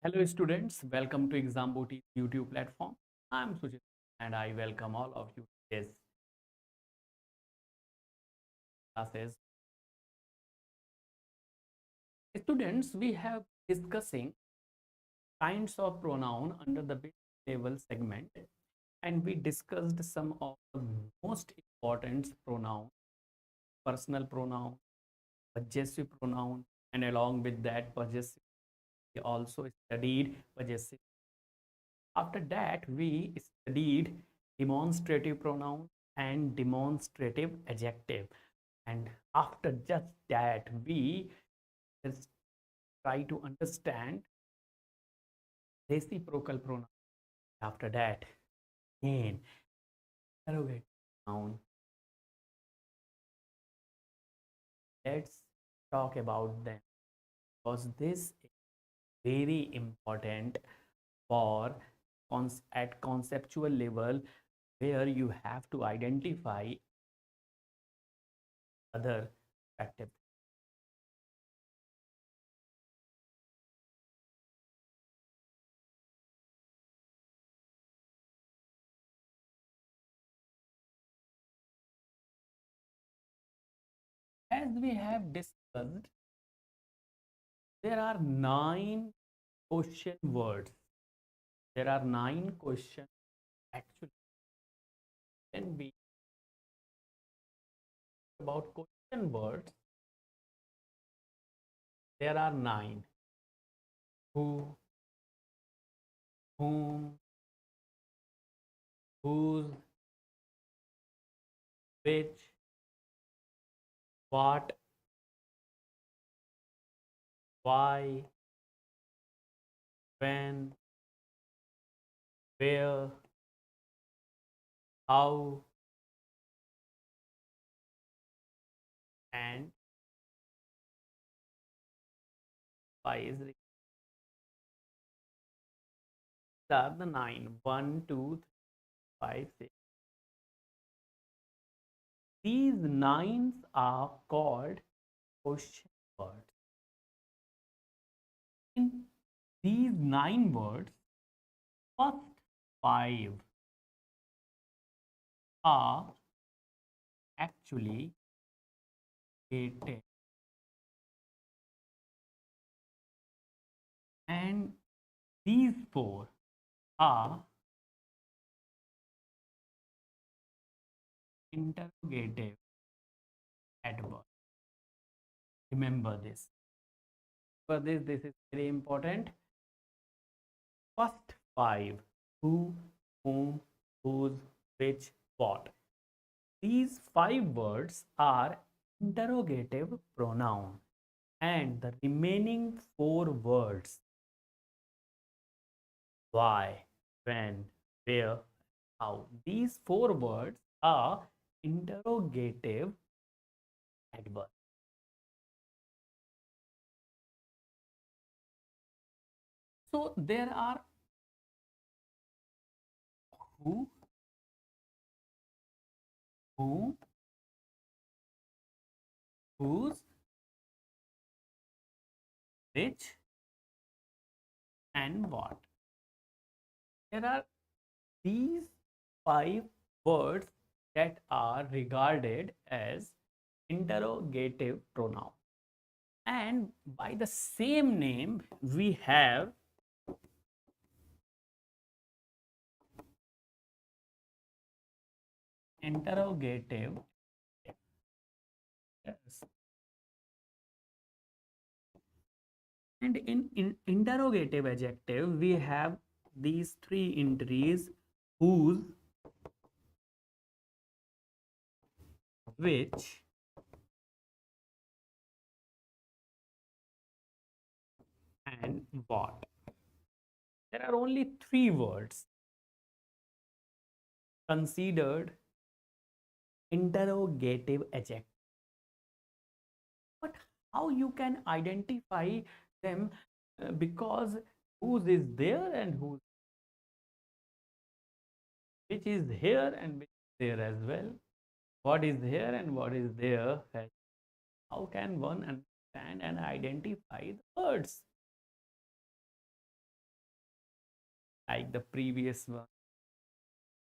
Hello students, welcome to Exam Booty YouTube platform. I'm Suchit and I welcome all of you to this classes. Students, we have discussing kinds of pronoun under the basic level segment, and we discussed some of the most important pronoun, personal pronoun, possessive pronoun, and along with that possessive, we also studied possessive. After that, we studied demonstrative pronoun and demonstrative adjective. And after just that, we just try to understand reciprocal pronoun. After that, again, interrogative pronoun. Let's talk about them because this is very important for at conceptual level where you have to identify other perspectives. As we have discussed, there are 9 question words. There are 9 questions actually. When we talk about question words, there are 9. Who, whom, whose, which, what, why, when, where, how, and why is required. These are the 9. 1, 2, 3, 5, 6. These 9s are called question words. In these 9 words, first 5 are actually dated, and these 4 are interrogative adverb. Remember this. For this is very important. First 5: who, whom, whose, which, what. These 5 words are interrogative pronoun, and the remaining 4 words, why, when, where, how, these 4 words are interrogative adverbs. So there are who, whom, whose, which, and what. There are these 5 words that are regarded as interrogative pronoun, and by the same name we have interrogative. Yes. And in interrogative adjective we have these 3 entries: whose, which, and what. There are only 3 words considered interrogative adjective. But how you can identify them? Because whose is there and whose, which is here and which is there as well. What is here and what is there. How can one understand and identify the words? like the previous one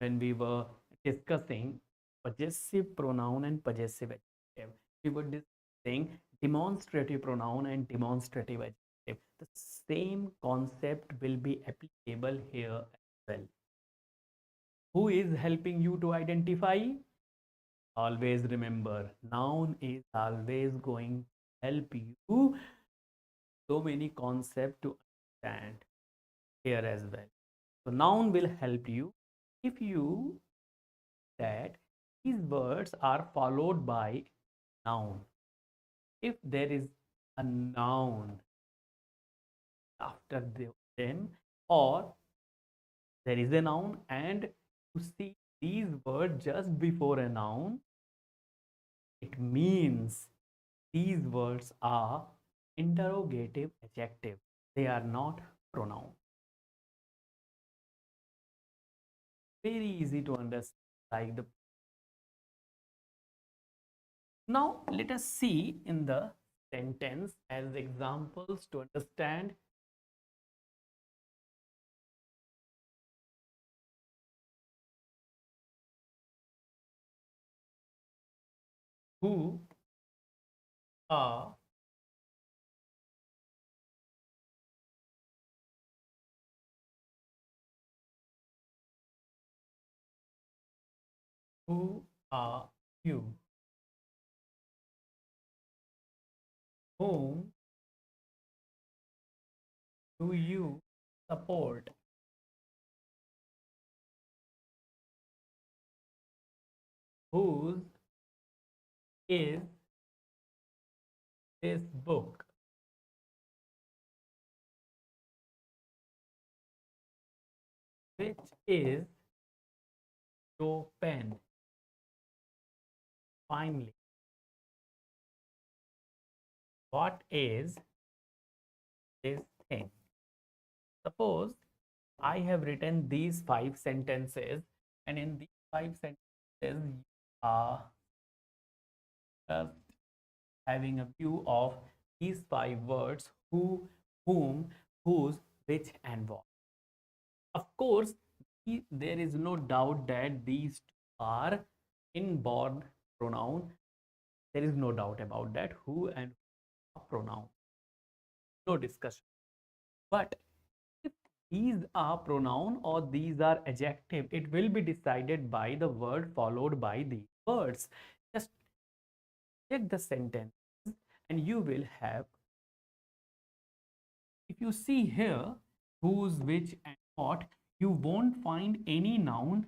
when we were discussing possessive pronoun and possessive adjective. We were discussing demonstrative pronoun and demonstrative adjective. The same concept will be applicable here as well. Who is helping you to identify? Always remember, noun is always going to help you so many concepts to understand here as well. So noun will help you if you that these words are followed by noun. If there is a noun after them, or there is a noun and you see these words just before a noun, it means these words are interrogative adjective. They are not pronoun. Very easy to understand. Like the now let us see in the sentence as examples to understand. Who are who are you? Whom do you support? Whose is this book? Which is your pen? Finally, what is this thing? Suppose I have written these 5 sentences, and in these 5 sentences, you are just having a view of these 5 words: who, whom, whose, which, and what. Of course, there is no doubt that these two are inborn pronoun. There is no doubt about that. Who and who are pronoun. No discussion. But if these are pronoun or these are adjective, it will be decided by the word followed by these words. Just check the sentence and you will have, if you see here, whose, which, and what, you won't find any noun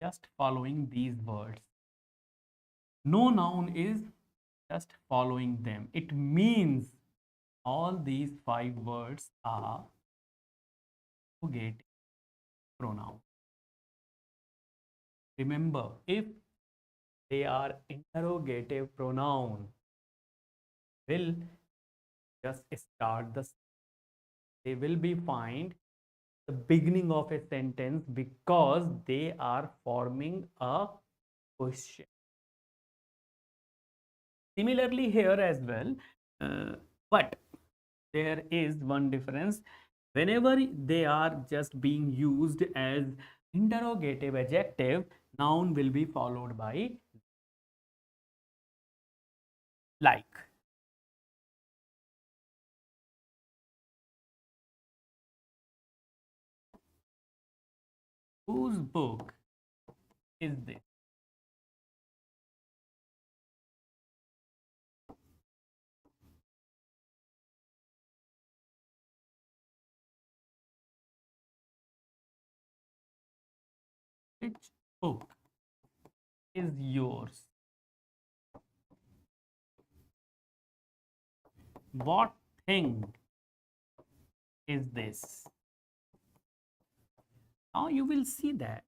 just following these words. No noun is just following them. It means all these 5 words are interrogative pronoun. Remember, if they are interrogative pronoun, will just start they will be find the beginning of a sentence because they are forming a question. Similarly here as well, but there is one difference. Whenever they are just being used as interrogative adjective, noun will be followed by like. Whose book is this? Which book is yours? What thing is this? Now you will see that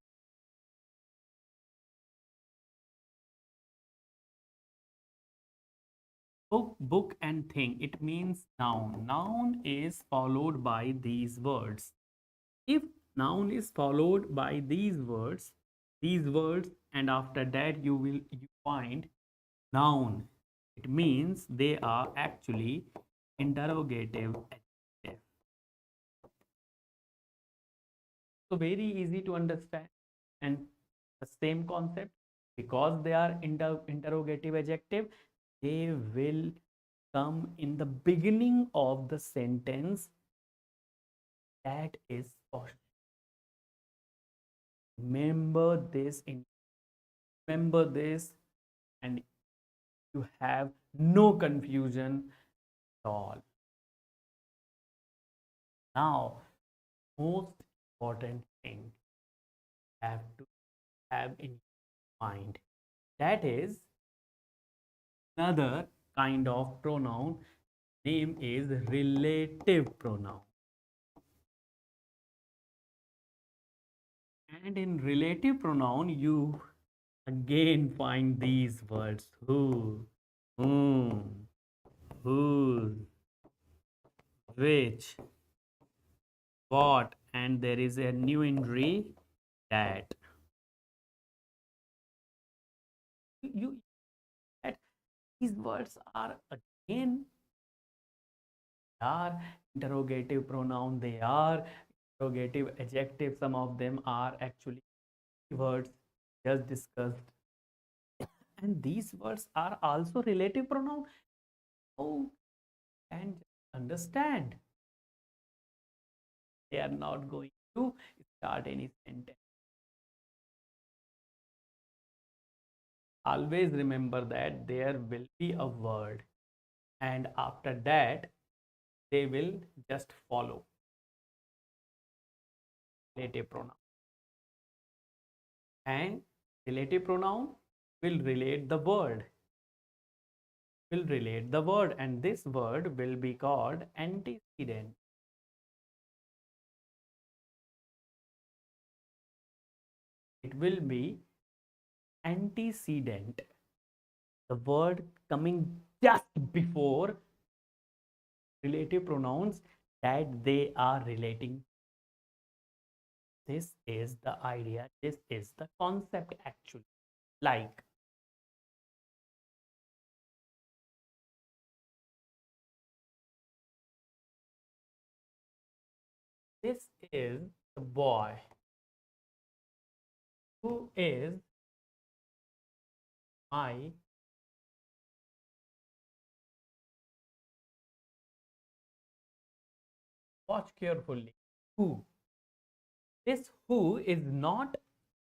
book and thing, it means noun. Noun is followed by these words. If noun is followed by these words, and after that you find noun, it means they are actually interrogative adjective. So very easy to understand. And the same concept, because they are interrogative adjective, they will come in the beginning of the sentence that is question. Remember this, remember this, and you have no confusion at all. Now, most important thing you have to have in mind, that is another kind of pronoun, name is relative pronoun. And in relative pronoun, you again find these words: who, whom, whose, which, what, and there is a new entry, that. You that these words are again are interrogative pronoun. They are interrogative adjective. Some of them are actually words just discussed, and these words are also relative pronoun. Oh, and understand, they are not going to start any sentence. Always remember that there will be a word, and after that they will just follow relative pronoun, and relative pronoun will relate the word, and this word will be called antecedent. It will be antecedent, the word coming just before relative pronouns that they are relating. This is the idea, this is the concept actually. Like, this is the boy who is my watch carefully. Who? This who is not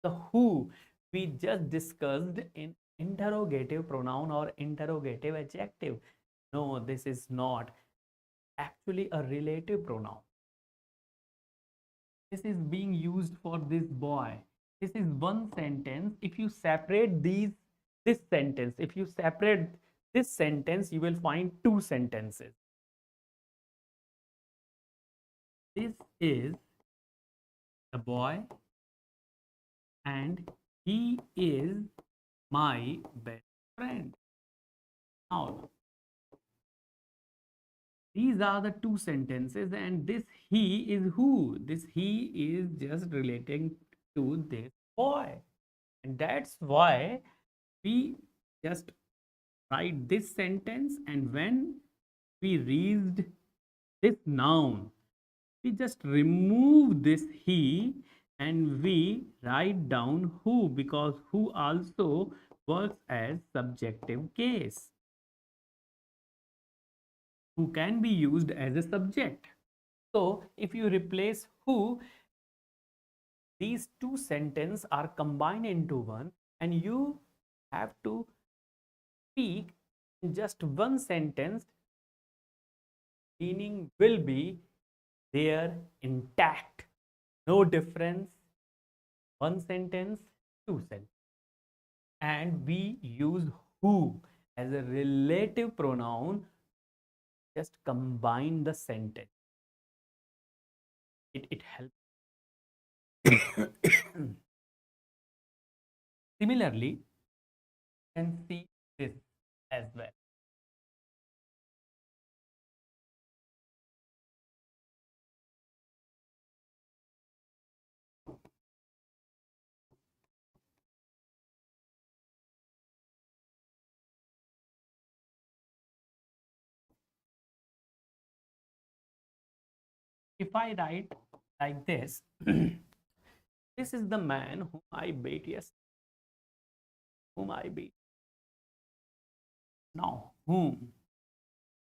the who we just discussed in interrogative pronoun or interrogative adjective. No, this is not actually a relative pronoun. This is being used for this boy. This is one sentence. If you separate this sentence, if you separate this sentence, you will find two sentences. This is the boy and he is my best friend. Now, these are the two sentences, and this he is who? This he is just relating to this boy. And that's why we just write this sentence, and when we read this noun, we just remove this he and we write down who, because who also works as subjective case, who can be used as a subject. So if you replace who, these two sentences are combined into one, and you have to speak in just one sentence. Meaning will be there intact, no difference. One sentence, two sentences, and we use who as a relative pronoun. Just combine the sentence. It helps. Similarly, you can see this as well. If I write like this, this is the man whom I beat yesterday. Whom I beat. Now, whom?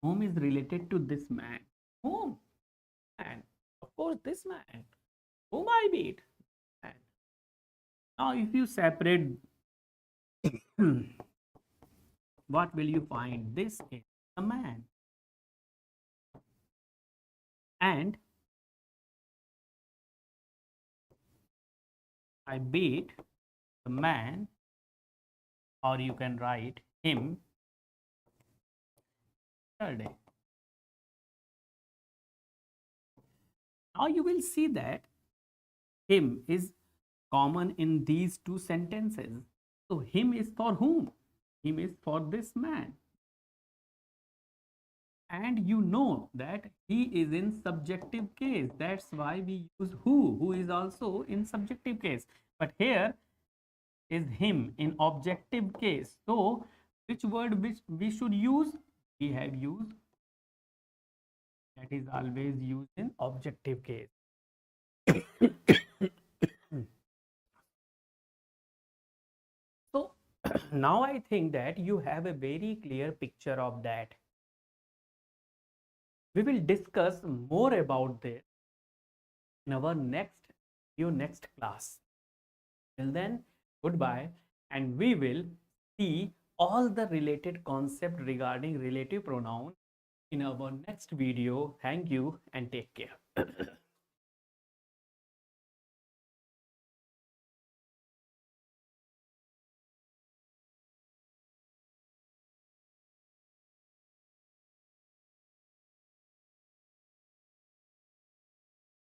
Whom is related to this man? Whom? Man. Of course, this man. Whom I beat? Man. Now, if you separate, what will you find? This is a man. And I beat the man, or you can write him yesterday. Now you will see that him is common in these two sentences. So him is for whom? Him is for this man. And you know that he is in subjective case. That's why we use who is also in subjective case. But here is him in objective case. So which word which we should use? We have used, that is always used in objective case. So now I think that you have a very clear picture of that. We will discuss more about this in our next class. Till then, goodbye, and we will see all the related concept regarding relative pronoun in our next video. Thank you and take care.